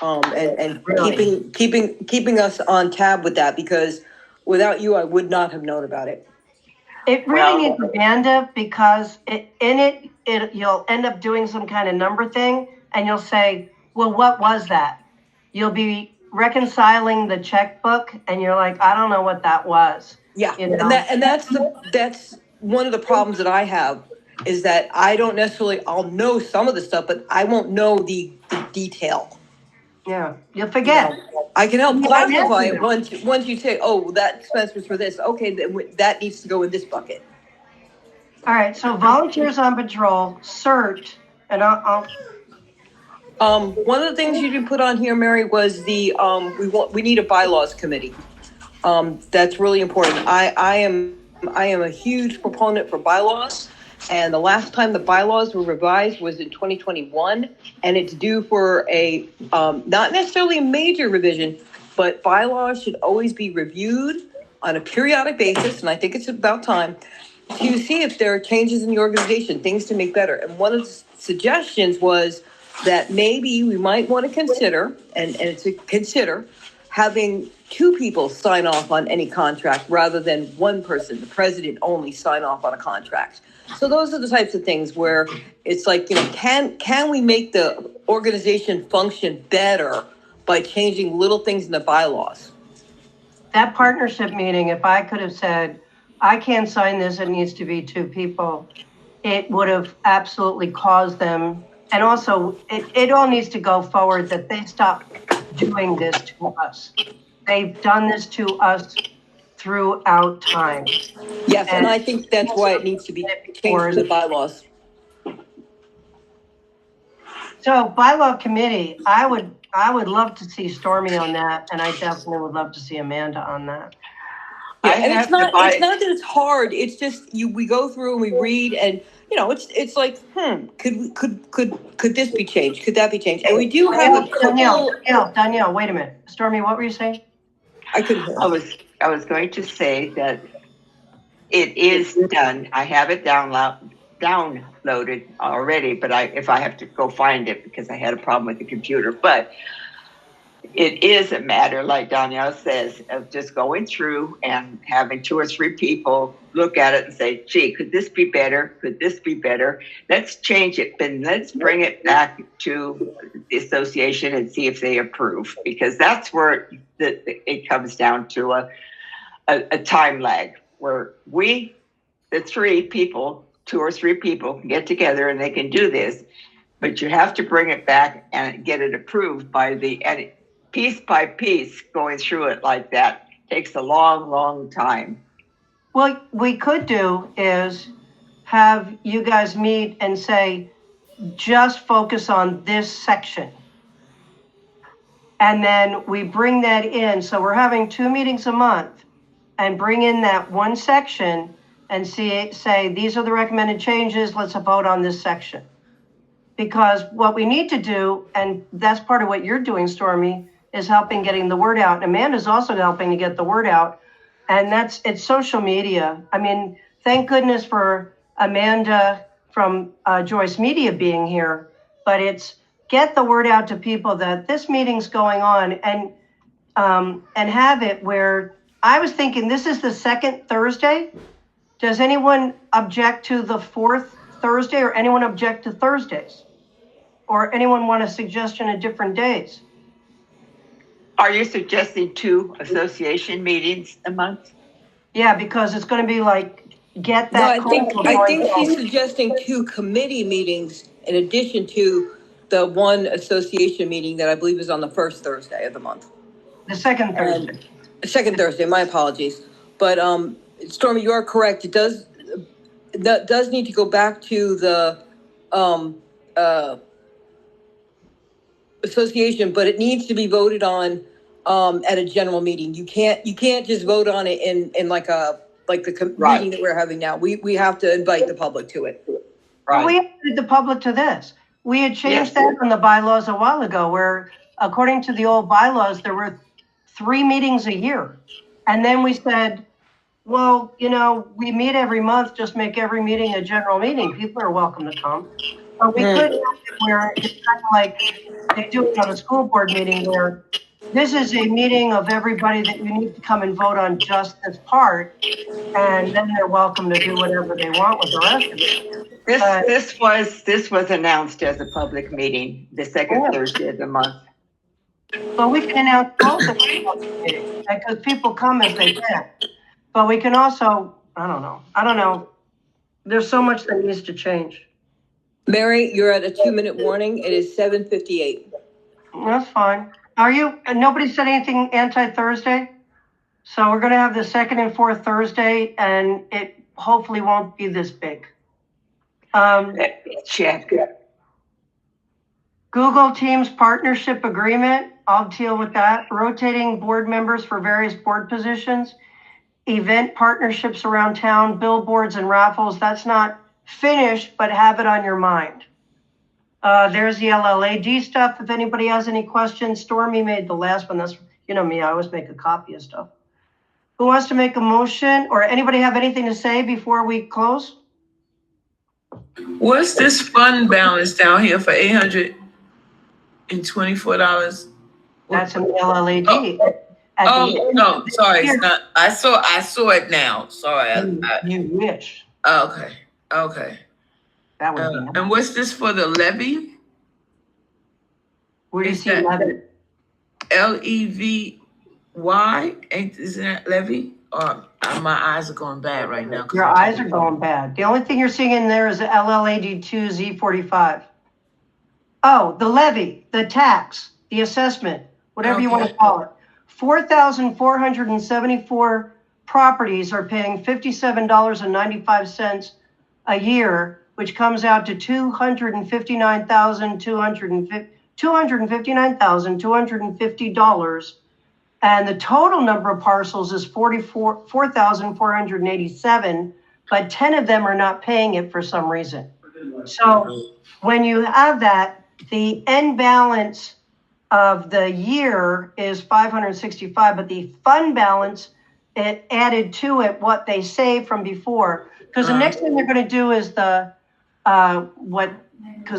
and Really? keeping us on tab with that, because without you, I would not have known about it. It really needs Amanda, because you'll end up doing some kind of number thing, and you'll say, well, what was that? You'll be reconciling the checkbook, and you're like, I don't know what that was. Yeah, You know? and that's one of the problems that I have, is that I don't necessarily, I'll know some of the stuff, but I won't know the detail. Yeah, you'll You forget. know, I can help Yeah, classify yeah. it once you say, oh, that expense was for this. Okay, then that needs to go in this bucket. All right, so volunteers on patrol, CERT, and I'll One of the things you did put on here, Mary, was we need a bylaws committee. That's really important. I am a huge proponent for bylaws, and the last time the bylaws were revised was in 2021, and it's due for a not necessarily a major revision, but bylaws should always be reviewed on a periodic basis, and I think it's about time to see if there are changes in the organization, things to make better. And one of the suggestions was that maybe we might want to consider, and it's a consider, having two people sign off on any contract rather than one person, the president, only sign off on a contract. So those are the types of things where it's like, can we make the organization function better by changing little things in the bylaws? that partnership meeting, if I could have said, I can't sign this, it needs to be two people, it would have absolutely caused them. And also, it all needs to go forward that they stop doing this to us. They've done this to us throughout time. Yes, and I think that's why it needs to be changed in the bylaws. So bylaw committee, I would love to see Stormy on that, and I definitely would love to see Amanda on that. Yeah, and it's not that it's hard. It's just we go through and we read, and it's like, could this be changed? Could that be changed? And we do have a couple. Danielle, wait a minute. Stormy, what were you saying? I couldn't hear. I was going to say that it is done. I have it downloaded already, but if I have to go find it because I had a problem with the computer, but it is a matter, like Danielle says, of just going through and having two or three people look at it and say, gee, could this be better? Could this be better? Let's change it, but let's bring it back to the association and see if they approve, because that's where it comes down to a time lag, where the three people, two or three people, can get together and they can do this, but you have to bring it back and get it approved by and piece by piece. Going through it like that takes a long time. What we could do is have you guys meet and say, just focus on this section. And then we bring that in. So we're having 2 meetings a month, and bring in that one section and say, these are the recommended changes, let's vote on this section. Because what we need to do, and that's part of what you're doing, Stormy, is helping getting the word out. Amanda's also helping to get the word out. And it's social media. I mean, thank goodness for Amanda from Joyce Media being here, but it's get the word out to people that this meeting's going on, and have it where, I was thinking this is the second Thursday. Does anyone object to the fourth Thursday, or anyone object to Thursdays? Or anyone want a suggestion of different days? Are you suggesting 2 association meetings a month? Yeah, because it's going to be like, get that. No, I think she's suggesting 2 committee meetings in addition to the one association meeting that I believe is on the first Thursday of the month. The second Thursday. Second Thursday, my apologies. But Stormy, you are correct. That does need to go back to the association, but it needs to be voted on at a general meeting. You can't just vote on it in like the meeting that we're having now. We have to invite the public to it. Well, we Right. added the public to this. We had changed Yes. that from the bylaws a while ago, where according to the old bylaws, there were 3 meetings a year. And then we said, well, we meet every month, just make every meeting a general meeting. People are welcome to come. But we could have it where it's kind of like they do it on a school board meeting where this is a meeting of everybody that you need to come and vote on just this part. And then they're welcome to do whatever they want with the rest of it. This was announced as a public meeting, the second Thursday of the month. But we can announce both of them because people come as they can. But we can also, I don't know. There's so much that needs to change. Mary, you're at a 2-minute warning. It is 7:58. That's fine. Nobody said anything anti-Thursday? So we're gonna have the second and fourth Thursday and it hopefully won't be this big. Check. Google Teams partnership agreement, I'll deal with that. Rotating board members for various board positions. Event partnerships around town, billboards and raffles. That's not finished, but have it on your mind. There's the LLAD stuff. If anybody has any questions, Stormy made the last one. That's, me, I always make a copy of stuff. Who wants to make a motion or anybody have anything to say before we close? What's this fund balance down here for $824? That's an LLAD. No, sorry, it's not. I saw it now. Sorry. You wish. Okay. That would be nice. And what's this for the levy? Where do you is see that- levy? LEVY? Isn't that levy? Or my eyes are going bad right now. Your eyes are going bad. The only thing you're seeing in there is the LLAD2 Z45. Oh, the levy, the tax, the assessment, whatever you want to call it. 4,474 properties are paying $57.95 a year, which comes out to $259,250. And the total number of parcels is 4,487, but 10 of them are not paying it for some reason. So when you have that, the end balance of the year is 565, but the fund balance, it added to it what they saved from before. Because the next thing they're going to do is because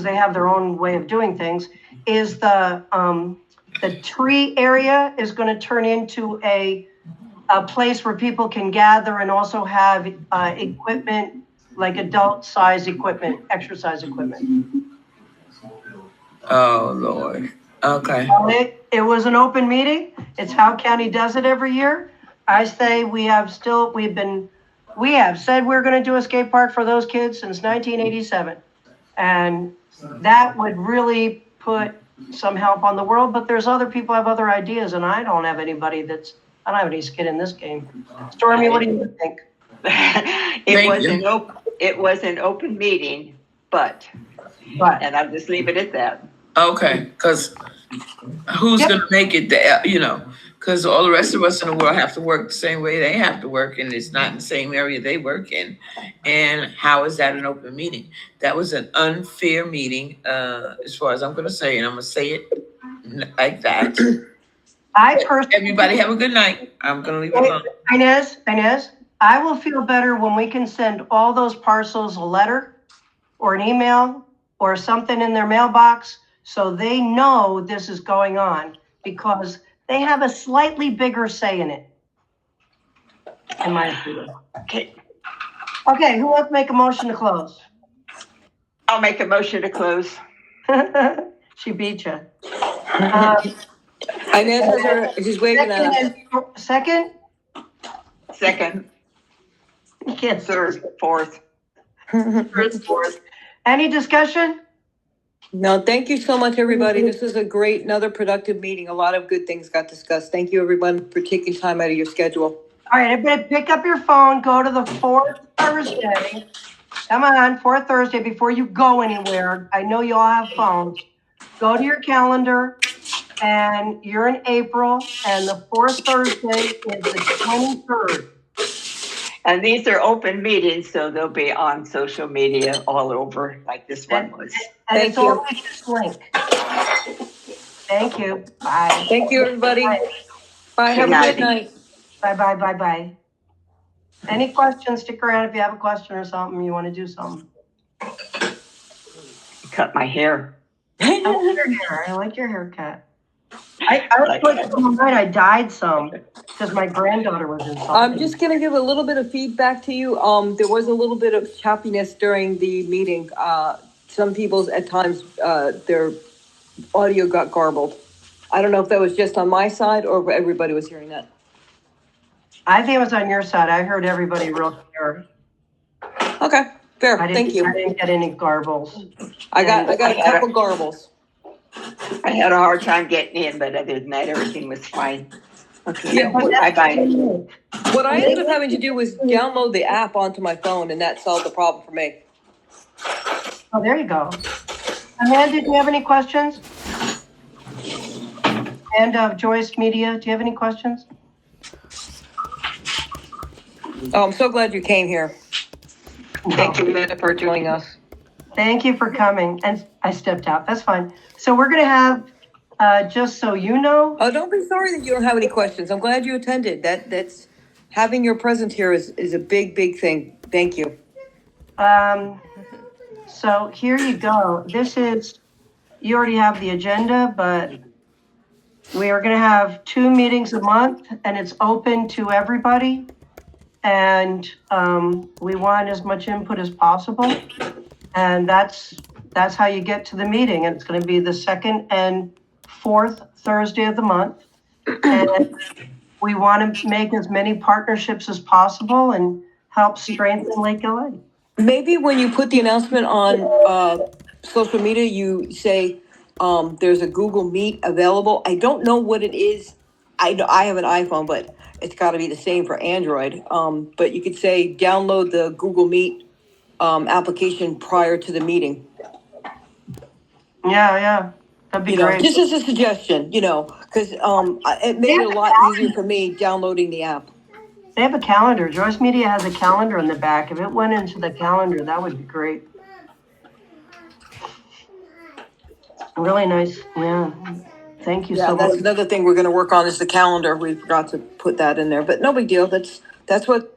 they have their own way of doing things, is the tree area is going to turn into a place where people can gather and also have equipment, like adult size equipment, exercise equipment. Oh, Lord. Okay. It was an open meeting. It's how county does it every year. I say we have said we're going to do a skate park for those kids since 1987. And that would really put some help on the world, but there's other people have other ideas and I don't have anybody I don't have any skin in this game. Stormy, what do you think? It was an open meeting, and I'll just leave it at that. Okay, because who's going to make it there, because all the rest of us in the world have to work the same way they have to work, and it's not in the same area they work in. And how is that an open meeting? That was an unfair meeting, as far as I'm going to say, and I'm going to say it like that. Everybody have a good night. I'm going to leave it alone. Inez, I will feel better when we can send all those parcels a letter or an email or something in their mailbox so they know this is going on because they have a slightly bigger say in it. In my opinion. Okay, who wants to make a motion to close? I'll make a motion to close. She beat you. Inez she's waving at us. Second? Second, You can't say third, fourth. fourth. Any discussion? No, thank you so much, everybody. This was another productive meeting. A lot of good things got discussed. Thank you, everyone, for taking time out of your schedule. All right, everybody pick up your phone, go to the fourth Thursday. Come on, fourth Thursday before you go anywhere. I know you all have phones. Go to your calendar and you're in April and the fourth Thursday is the 23rd. And these are open meetings, so they'll be on social media all over, like this one was. And Thank it's you. only this link. Thank you. Bye. Thank you, everybody. Bye, have a Good good night. Bye, bye, bye, bye. Any questions? Stick around if you have a question or something, you want to do something. Cut my hair. I like your hair. I like your haircut. I was like, tonight I dyed some because my granddaughter was in something. I'm just gonna give a little bit of feedback to you. There was a little bit of choppiness during the meeting. Some people's at times, their audio got garbled. I don't know if that was just on my side or if everybody was hearing that. I think it was on your side. I heard everybody real clear. Okay, fair, I thank you. didn't get any garbles. I got a couple garbles. I had a hard time getting in, but other than that, everything was fine. Okay, Yeah, bye-bye. What I ended up having to do was download the app onto my phone, and that solved the problem for me. Oh, there you go. Amanda, do you have any questions? And Joyce Media, do you have any questions? Oh, I'm so glad you came here. Thank you, Linda, for joining us. Thank you for coming. And I stepped out. That's fine. So we're going to have, just so you know, Oh, don't be sorry that you don't have any questions. I'm glad you attended. That's having your presence here is a big, big thing. Thank you. so here you go. This is, you already have the agenda, but we are going to have 2 meetings a month and it's open to everybody. And we want as much input as possible. And that's how you get to the meeting. And it's going to be the second and fourth Thursday of the month. And we want to make as many partnerships as possible and help strengthen Lake LA. Maybe when you put the announcement on social media, you say there's a Google Meet available. I don't know what it is. I have an iPhone, but it's got to be the same for Android. But you could say download the Google Meet application prior to the meeting. Yeah, that'd be great. Just as a suggestion, because it made it a lot easier for me downloading the app. They have a calendar. Joyce Media has a calendar in the back. If it went into the calendar, that would be great. Really nice. Yeah. Thank you so That's much. another thing we're going to work on is the calendar. We forgot to put that in there, but no big deal. That's what